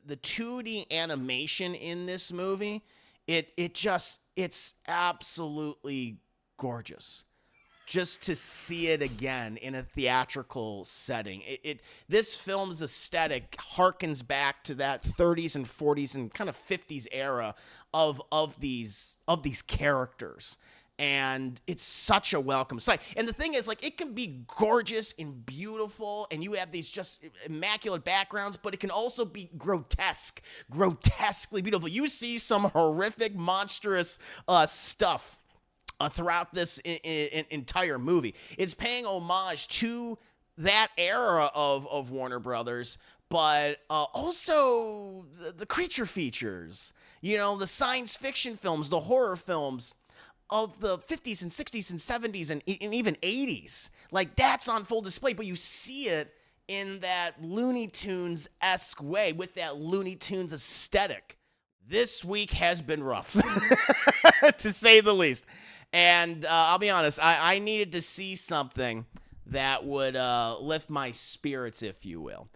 the 2D animation in this movie, it's absolutely gorgeous. Just to see it again in a theatrical setting. This film's aesthetic harkens back to that 30s and 40s and kind of 50s era of these characters. And it's such a welcome sight. And the thing is, like, it can be gorgeous and beautiful, and you have these just immaculate backgrounds, but it can also be grotesquely beautiful. You see some horrific, monstrous stuff throughout this entire movie. It's paying homage to that era of Warner Brothers, but also the creature features, the science fiction films, the horror films of the 50s and 60s and 70s and even 80s. Like, that's on full display, but you see it in that Looney Tunes-esque way with that Looney Tunes aesthetic. This week has been rough, to say the least. And I'll be honest, I needed to see something that would lift my spirits, if you will.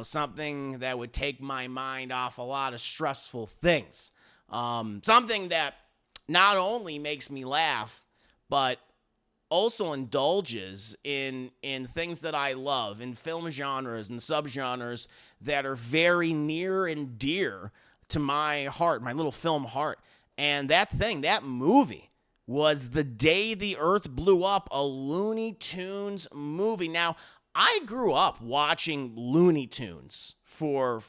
Something that would take my mind off a lot of stressful things. Something that not only makes me laugh, but also indulges in things that I love, in film genres and subgenres that are very near and dear to my heart, my little film heart. And that movie, was The Day the Earth Blew Up, a Looney Tunes movie. Now, I grew up watching Looney Tunes for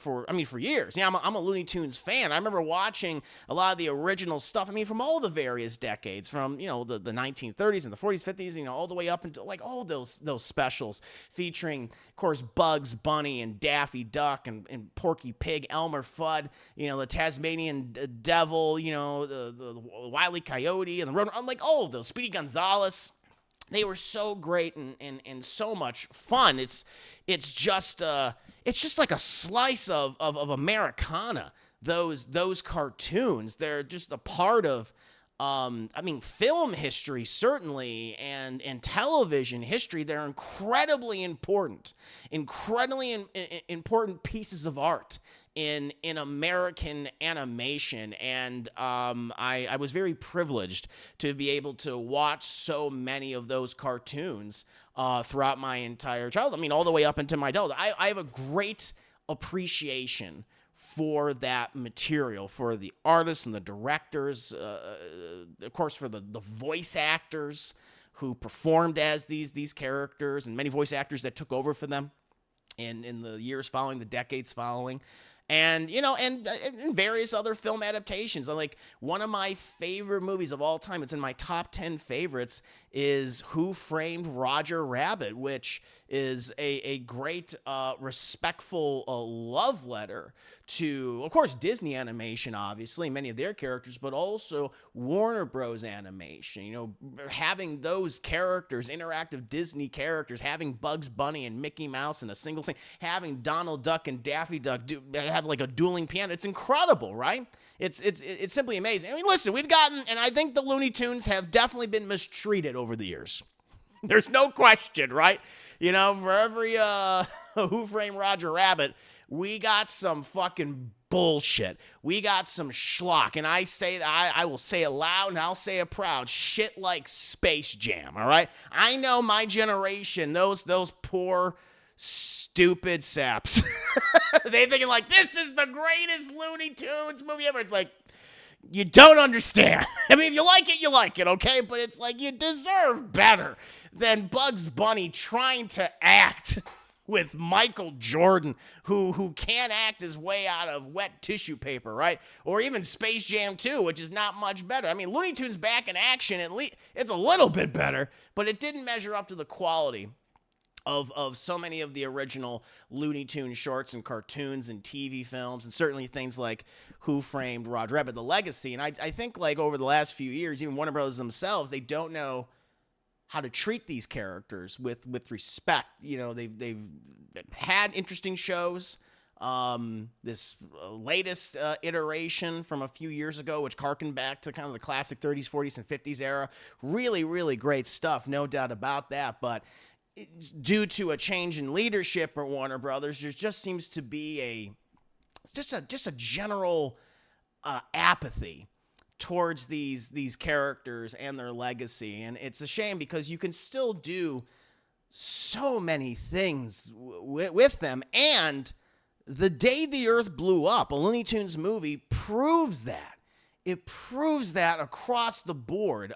years. Yeah, I'm a Looney Tunes fan. I remember watching a lot of the original stuff. From all the various decades, from the 1930s and the 40s, 50s, all the way up until like all those specials featuring, of course, Bugs Bunny and Daffy Duck and Porky Pig, Elmer Fudd, the Tasmanian Devil, the Wile E. Coyote and the Road. Like all of those, Speedy Gonzales. They were so great and so much fun. It's just like a slice of Americana. Those cartoons, they're just a part of film history, certainly, and television history. They're incredibly important pieces of art in American animation, and I was very privileged to be able to watch so many of those cartoons throughout my entire childhood. All the way up into my adulthood. I have a great appreciation for that material, for the artists and the directors, of course, for the voice actors who performed as these characters, and many voice actors that took over for them in the years following, the decades following. And, and various other film adaptations. Like, one of my favorite movies of all time, it's in my top 10 favorites, is Who Framed Roger Rabbit, which is a great, respectful love letter to, of course, Disney animation, obviously, many of their characters, but also Warner Bros. Animation. Having those characters, interactive Disney characters, having Bugs Bunny and Mickey Mouse in a single scene, having Donald Duck and Daffy Duck have like a dueling piano. It's incredible, right? It's simply amazing. Listen, we've gotten, and I think the Looney Tunes have definitely been mistreated over the years. There's no question, right? For every Who Framed Roger Rabbit, we got some fucking bullshit. We got some schlock, and I will say it loud and I'll say it proud. Shit like Space Jam, all right? I know my generation, those poor stupid saps. They thinking like, this is the greatest Looney Tunes movie ever. It's like, you don't understand. If you like it, okay? But it's like, you deserve better than Bugs Bunny trying to act with Michael Jordan, who can't act his way out of wet tissue paper, right? Or even Space Jam 2, which is not much better. Looney Tunes back in action, at least it's a little bit better, but it didn't measure up to the quality of so many of the original Looney Tunes shorts and cartoons and TV films, and certainly things like Who Framed Roger Rabbit, the legacy. And I think, like, over the last few years, even Warner Bros. Themselves, they don't know how to treat these characters with respect. They've had interesting shows. This latest iteration from a few years ago, which harkened back to kind of the classic 30s, 40s, and 50s era. Really, really great stuff, no doubt about that. But due to a change in leadership at Warner Brothers, there just seems to be just a general apathy towards these characters and their legacy. And it's a shame because you can still do so many things with them. And The Day the Earth Blew Up, a Looney Tunes movie, proves that. It proves that across the board.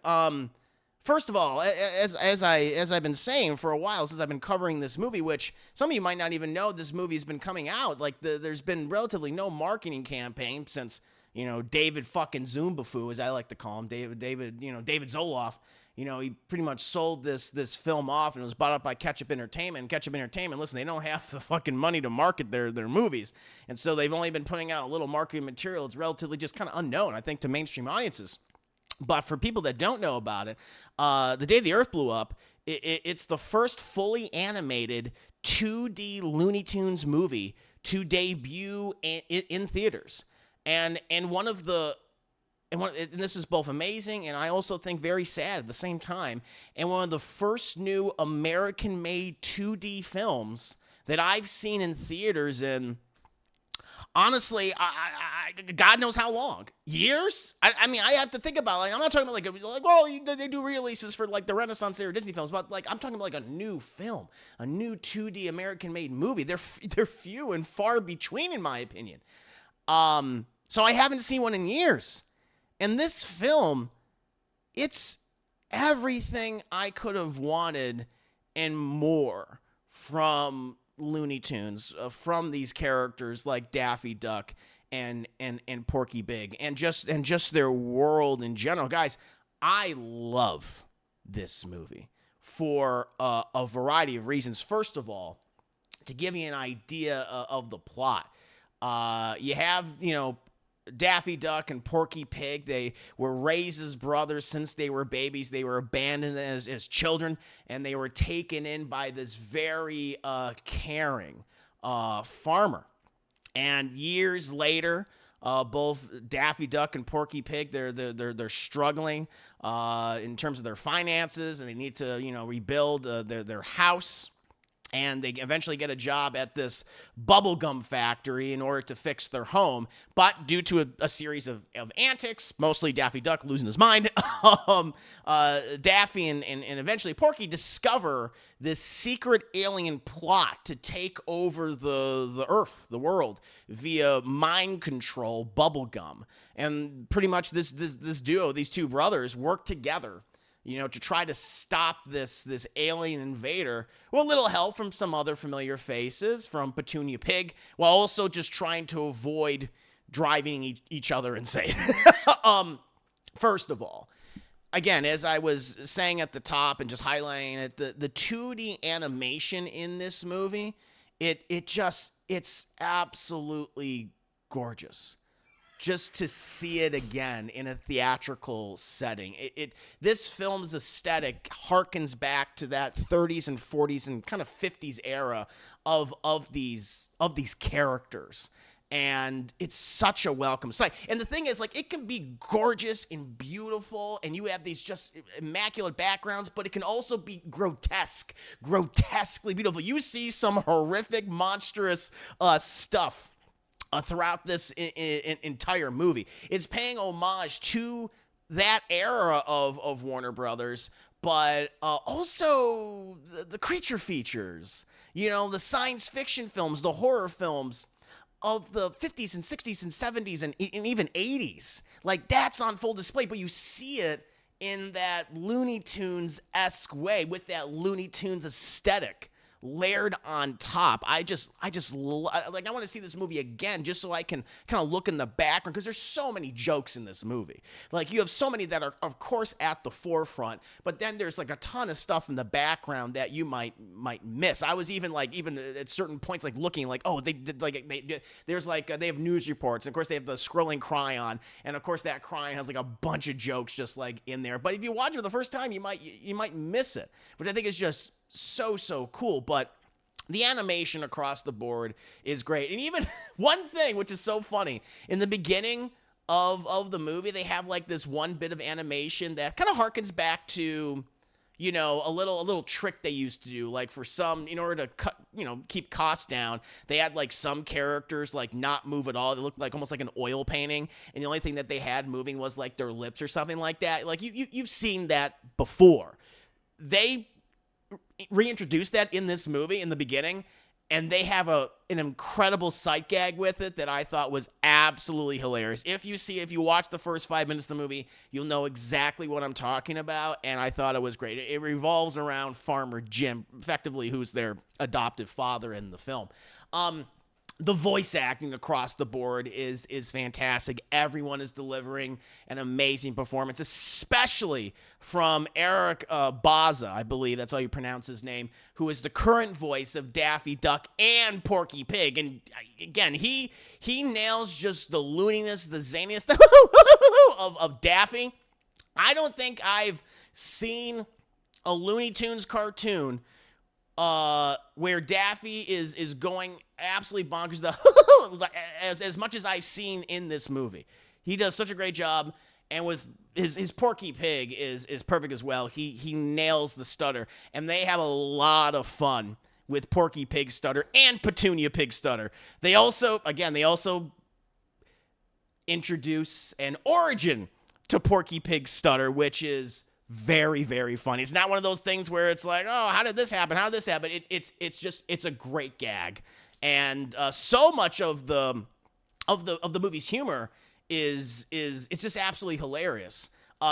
First of all, as I've been saying for a while since I've been covering this movie, which some of you might not even know this movie's been coming out. Like there's been relatively no marketing campaign since David fucking Zumbafu, as I like to call him, David Zoloff. He pretty much sold this film off and it was bought up by Ketchup Entertainment. And Ketchup Entertainment, listen, they don't have the fucking money to market their movies. And so they've only been putting out a little marketing material. It's relatively just kind of unknown, I think, to mainstream audiences. But for people that don't know about it, The Day the Earth Blew Up, it's the first fully animated 2D Looney Tunes movie to debut in theaters. And this is both amazing and I also think very sad at the same time. And one of the first new American-made 2D films that I've seen in theaters in, honestly, God knows how long. Years? I mean, I have to think about it. I'm not talking about they do re-releases for like the Renaissance era Disney films, but like I'm talking about like a new film, a new 2D American-made movie. They're few and far between, in my opinion. So I haven't seen one in years. And this film, it's everything I could have wanted and more from Looney Tunes, from these characters like Daffy Duck and Porky Pig, and just their world in general. Guys, I love this movie for a variety of reasons. First of all, to give you an idea of the plot, you have, Daffy Duck and Porky Pig. They were raised as brothers since they were babies. They were abandoned as children, and they were taken in by this very caring farmer. And years later, both Daffy Duck and Porky Pig, they're struggling in terms of their finances, and they need to rebuild their house. And they eventually get a job at this bubblegum factory in order to fix their home. But due to a series of antics, mostly Daffy Duck losing his mind, Daffy and eventually Porky discover this secret alien plot to take over the Earth, the world, via mind control bubblegum. And pretty much this duo, these two brothers, work together to try to stop this alien invader with a little help from some other familiar faces, from Petunia Pig, while also just trying to avoid driving each other insane. First of all, again, as I was saying at the top and just highlighting it, the 2D animation in this movie, it's absolutely gorgeous. Just to see it again in a theatrical setting. This film's aesthetic harkens back to that 30s and 40s and kind of 50s era of these characters. And it's such a welcome sight. And the thing is, like, it can be gorgeous and beautiful, and you have these just immaculate backgrounds, but it can also be grotesquely beautiful. You see some horrific, monstrous stuff throughout this entire movie. It's paying homage to that era of Warner Brothers, but also the creature features, the science fiction films, the horror films of the 50s and 60s and 70s and even 80s. Like, that's on full display, but you see it in that Looney Tunes-esque way with that Looney Tunes aesthetic layered on top. I want to see this movie again just so I can kind of look in the background, because there's so many jokes in this movie. Like, you have so many that are, of course, at the forefront, but then there's like a ton of stuff in the background that you might miss. I was even at certain points like looking like, oh, they have news reports, and of course they have the scrolling cryon, and of course that cryon has like a bunch of jokes just like in there. But if you watch it for the first time, you might miss it, which I think is just so cool. But the animation across the board is great. And even one thing which is so funny, in the beginning of the movie, they have like this one bit of animation that kind of harkens back to a little trick they used to do, like for some, in order to cut, keep costs down, they had like some characters like not move at all. They looked like almost like an oil painting, and the only thing that they had moving was like their lips or something like that. Like you've seen that before. They reintroduced that in this movie in the beginning, and they have an incredible sight gag with it that I thought was absolutely hilarious. If you watch the first 5 minutes of the movie, you'll know exactly what I'm talking about, and I thought it was great. It revolves around Farmer Jim, effectively, who's their adoptive father in the film. The voice acting across the board is fantastic. Everyone is delivering an amazing performance, especially from Eric Baza, I believe that's how you pronounce his name, who is the current voice of Daffy Duck and Porky Pig. And again, he nails just the looniness, the zaniness of Daffy. I don't think I've seen a Looney Tunes cartoon where Daffy is going absolutely bonkers as much as I've seen in this movie. He does such a great job, and with his Porky Pig is perfect as well. He nails the stutter, and they have a lot of fun with Porky Pig stutter and Petunia Pig stutter. They also introduce an origin to Porky Pig stutter, which is very, very funny. It's not one of those things where it's like, oh, how did this happen? How did this happen? It's a great gag, and so much of the movie's humor is it's just absolutely hilarious.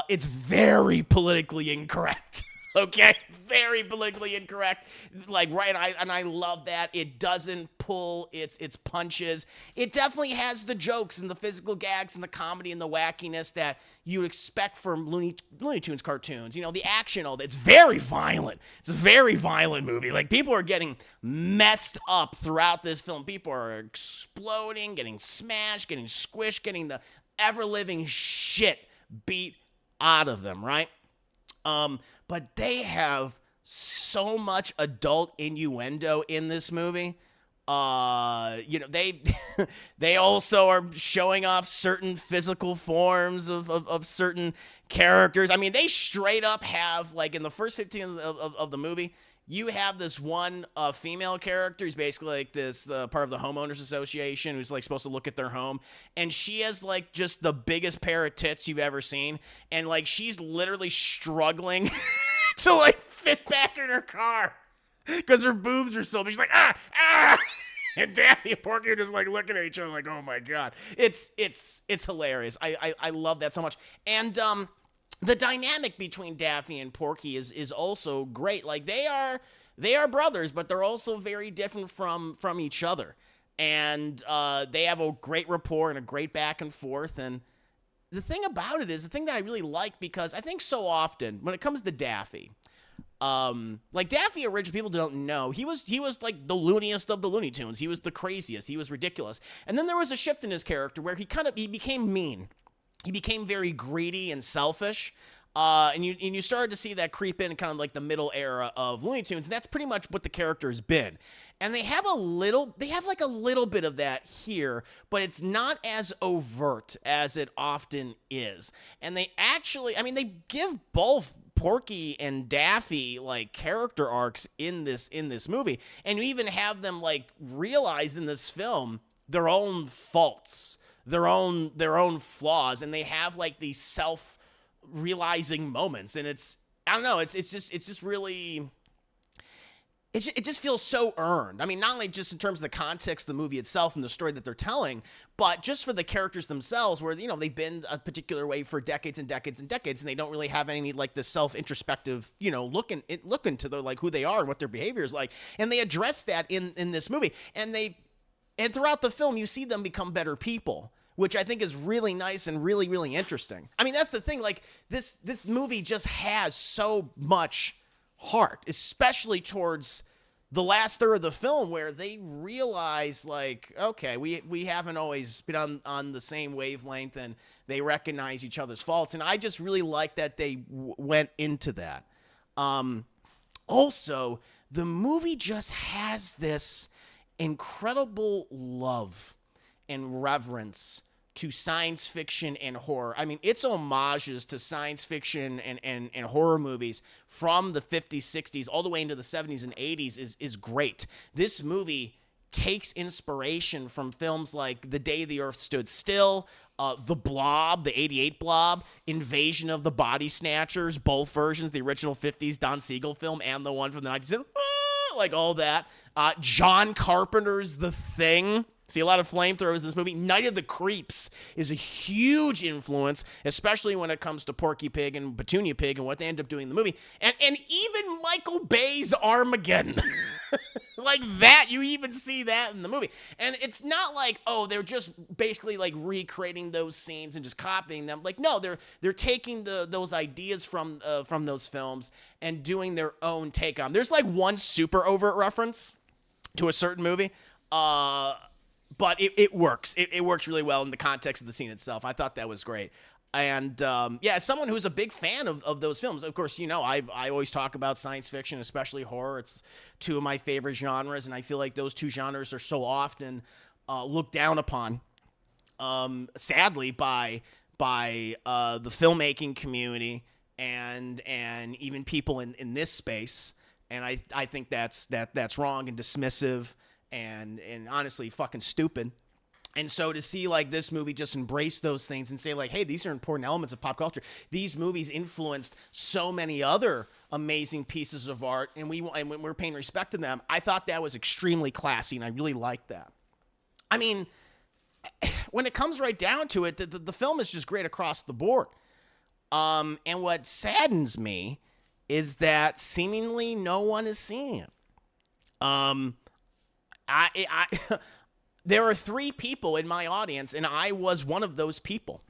It's very politically incorrect. Okay, very politically incorrect. Like, right, I love that. It doesn't pull its punches. It definitely has the jokes and the physical gags and the comedy and the wackiness that you expect from Looney Tunes cartoons. The action, all that. It's very violent. It's a very violent movie. Like, people are getting messed up throughout this film. People are exploding, getting smashed, getting squished, getting the ever-living shit beat out of them, right? But they have so much adult innuendo in this movie. They they also are showing off certain physical forms of certain characters. I mean, they straight up have, like, in the first 15 of the movie, you have this one female character who's basically like this part of the homeowners association who's like supposed to look at their home, and she has like just the biggest pair of tits you've ever seen, and like she's literally struggling to like fit back in her car because her boobs are so big. She's like, ah. And Daffy and Porky are just like looking at each other like, oh my god. It's hilarious. I love that so much. And the dynamic between Daffy and Porky is also great. Like, they are brothers, but they're also very different from each other. And they have a great rapport and a great back and forth. And the thing about it is, the thing that I really like, because I think so often when it comes to Daffy, like Daffy originally, people don't know, he was like the looniest of the Looney Tunes. He was the craziest. He was ridiculous. And then there was a shift in his character where he became mean. He became very greedy and selfish, and you started to see that creep in kind of like the middle era of Looney Tunes, and that's pretty much what the character has been. And they have like a little bit of that here, but it's not as overt as it often is. And they give both Porky and Daffy like character arcs in this movie, and you even have them like realize in this film their own faults, their own flaws, and they have like these self-realizing moments, and it's just really, it just feels so earned. I mean, not only just in terms of the context of the movie itself and the story that they're telling, but just for the characters themselves, where they've been a particular way for decades and decades and decades, and they don't really have any like the self-introspective look into their like who they are and what their behavior is like, and they address that in this movie, and throughout the film, you see them become better people, which I think is really nice and really, really interesting. I mean, that's the thing. Like, this movie just has so much heart, especially towards the last third of the film, where they realize, like, okay, we haven't always been on the same wavelength, and they recognize each other's faults. And I just really like that they went into that. Also, the movie just has this incredible love and reverence to science fiction and horror. I mean, its homages to science fiction and horror movies from the 50s, 60s, all the way into the 70s and 80s is great. This movie takes inspiration from films like The Day the Earth Stood Still, The Blob, the 88 Blob, Invasion of the Body Snatchers, both versions, the original 50s Don Siegel film and the one from the 90s, like all that. John Carpenter's The Thing. See a lot of flamethrowers in this movie. Night of the Creeps is a huge influence, especially when it comes to Porky Pig and Petunia Pig and what they end up doing in the movie. And even Michael Bay's Armageddon. Like that, you even see that in the movie. And it's not like, oh, they're just basically like recreating those scenes and just copying them. Like, no, they're taking those ideas from those films and doing their own take on. There's like one super overt reference to a certain movie. But it works. It works really well in the context of the scene itself. I thought that was great. And yeah, as someone who's a big fan of those films, of course, you know, I always talk about science fiction, especially horror. It's two of my favorite genres, and I feel like those two genres are so often looked down upon, sadly, by the filmmaking community and even people in this space. And I think that's wrong and dismissive and honestly fucking stupid. And so to see like this movie just embrace those things and say like, hey, these are important elements of pop culture. These movies influenced so many other amazing pieces of art, and when we're paying respect to them, I thought that was extremely classy, and I really liked that. I mean, when it comes right down to it, the film is just great across the board. And what saddens me is that seemingly no one is seeing it. There are 3 people in my audience, and I was one of those people.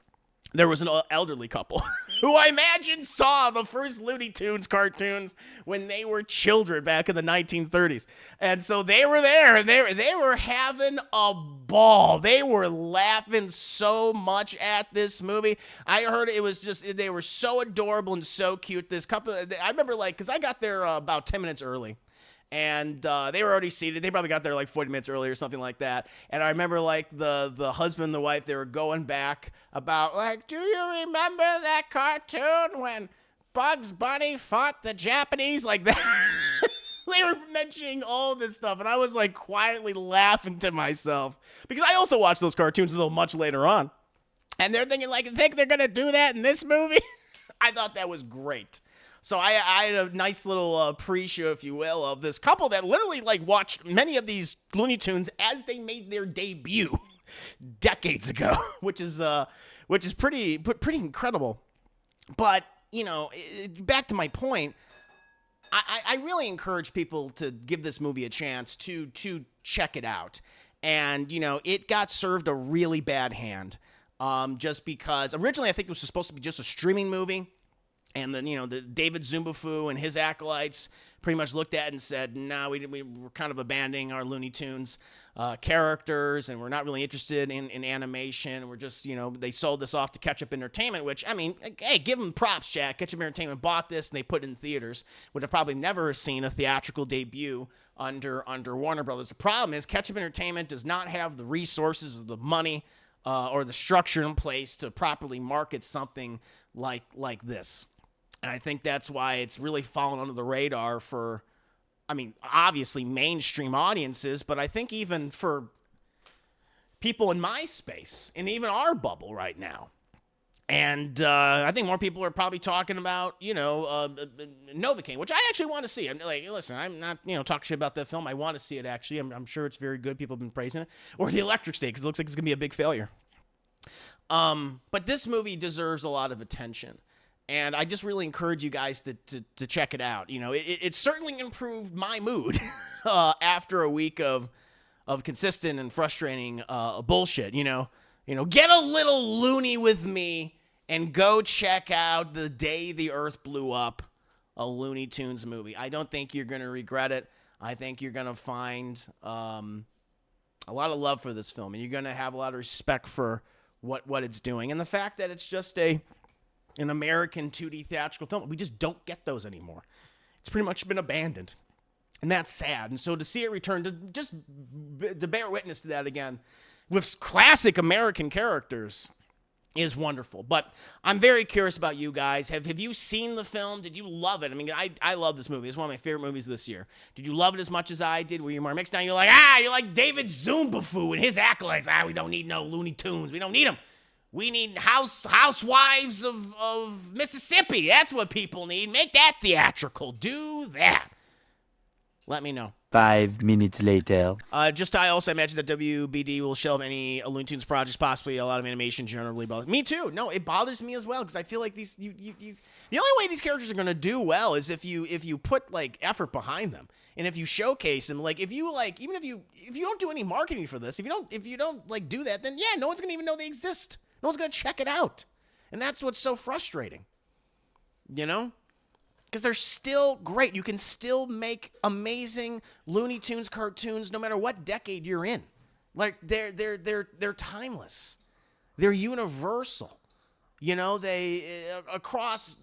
There was an elderly couple who I imagine saw the first Looney Tunes cartoons when they were children back in the 1930s. And so they were there, and they were having a ball. They were laughing so much at this movie. I heard it was just, they were so adorable and so cute. This couple, I remember like, because I got there about 10 minutes early. And they were already seated. They probably got there like 40 minutes early or something like that. And I remember like the husband and the wife, they were going back about like, do you remember that cartoon when Bugs Bunny fought the Japanese? Like that. They were mentioning all this stuff. And I was like quietly laughing to myself because I also watched those cartoons a little much later on. And they're thinking like, think they're going to do that in this movie? I thought that was great. So I had a nice little pre-show, if you will, of this couple that literally like watched many of these Looney Tunes as they made their debut decades ago, which is pretty incredible. But you know, back to my point, I really encourage people to give this movie a chance to check it out. And you know, it got served a really bad hand, just because originally I think it was supposed to be just a streaming movie. And then, you know, the David Zumbafu and his acolytes pretty much looked at it and said, no, we were kind of abandoning our Looney Tunes characters, and we're not really interested in animation. We're just, you know, they sold this off to Ketchup Entertainment, which, I mean, hey, give them props, Jack. Ketchup Entertainment bought this, and they put it in theaters. Would have probably never seen a theatrical debut under Warner Brothers. The problem is Ketchup Entertainment does not have the resources or the money or the structure in place to properly market something like this. And I think that's why it's really fallen under the radar for, I mean, obviously mainstream audiences, but I think even for people in my space and even our bubble right now. And I think more people are probably talking about, you know, Novocaine, which I actually want to see. I'm like, listen, I'm not, you know, talking shit about that film. I want to see it, actually. I'm sure it's very good. People have been praising it. Or The Electric State, because it looks like it's going to be a big failure. But this movie deserves a lot of attention. And I just really encourage you guys to check it out. You know, it certainly improved my mood after a week of consistent and frustrating bullshit. You know, get a little loony with me and go check out The Day the Earth Blew Up, a Looney Tunes movie. I don't think you're going to regret it. I think you're going to find a lot of love for this film, and you're going to have a lot of respect for what it's doing, and the fact that it's just an American 2D theatrical film. We just don't get those anymore. It's pretty much been abandoned. And that's sad. And so to see it return, to bear witness to that again, with classic American characters is wonderful. But I'm very curious about you guys. Have you seen the film? Did you love it? I mean, I love this movie. It's one of my favorite movies this year. Did you love it as much as I did? Were you more mixed down? You're like David Zumbafu and his acolytes. We don't need no Looney Tunes. We don't need them. We need housewives of Mississippi. That's what people need. Make that theatrical. Do that. Let me know. 5 minutes later. I also imagine that WBD will shelve any Looney Tunes projects, possibly a lot of animation generally. Me too. No, it bothers me as well because I feel like these the only way these characters are gonna do well is if you put like effort behind them and if you showcase them. Like if you even if you don't do any marketing for this, if you don't like do that, then yeah, no one's gonna even know they exist. No one's gonna check it out, and that's what's so frustrating. You know. Because they're still great. You can still make amazing Looney Tunes cartoons no matter what decade you're in. Like they're timeless. They're universal. You know, they across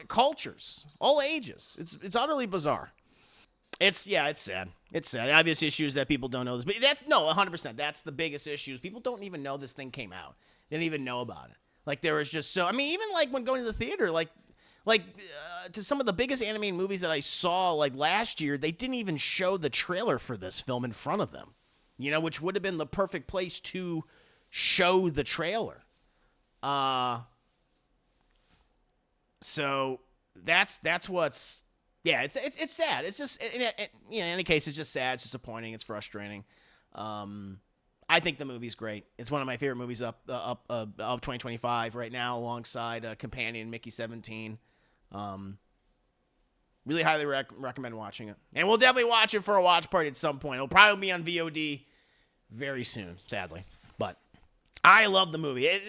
cultures, all ages. It's utterly bizarre. It's sad. It's sad. The obvious issue is that people don't know this. But 100%. That's the biggest issue. People don't even know this thing came out. They didn't even know about it. Like there was just even like when going to the theater, to some of the biggest animated movies that I saw like last year, they didn't even show the trailer for this film in front of them, which would have been the perfect place to show the trailer. So that's what's, it's sad. It's just, in any case, it's just sad. It's disappointing. It's frustrating. I think the movie's great. It's one of my favorite movies of 2025 right now, alongside Companion, Mickey 17. Really highly recommend watching it. And we'll definitely watch it for a watch party at some point. It'll probably be on VOD very soon, sadly. But I love the movie. At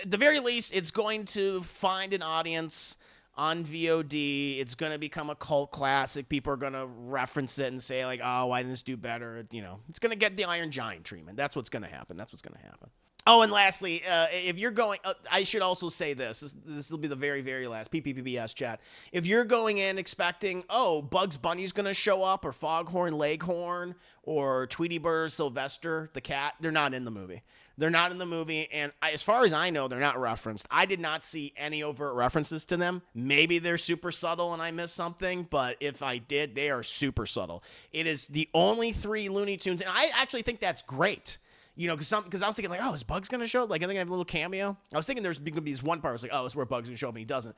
the very least, it's going to find an audience on VOD. It's going to become a cult classic. People are going to reference it and say, like, oh, why didn't this do better? It's going to get the Iron Giant treatment. That's what's going to happen. Oh, and lastly, if you're going, I should also say this will be the very, very last, PPPBS chat. If you're going in expecting, Bugs Bunny's going to show up, or Foghorn Leghorn, or Tweety Bird, Sylvester the cat, they're not in the movie. And as far as I know, they're not referenced. I did not see any overt references to them. Maybe they're super subtle and I missed something, but if I did, they are super subtle. It is the only 3 Looney Tunes, and I actually think that's great. Because I was thinking, like, is Bugs going to show up? Like, I think I have a little cameo. I was thinking there's going to be this one part where it's like, it's where Bugs is going to show up, and he doesn't.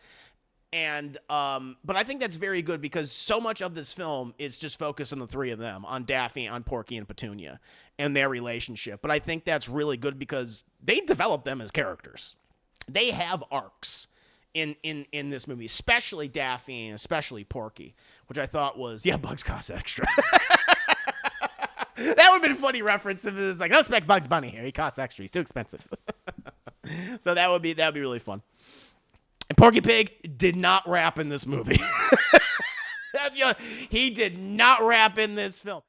And, but I think that's very good because so much of this film is just focused on the 3 of them, on Daffy, on Porky, and Petunia, and their relationship. But I think that's really good because they develop them as characters. They have arcs in this movie, especially Daffy and especially Porky, which I thought was, Bugs costs extra. That would have been a funny reference if it was like, don't expect Bugs Bunny here. He costs extra. He's too expensive. So that would be really fun. And Porky Pig did not rap in this movie. He did not rap in this film.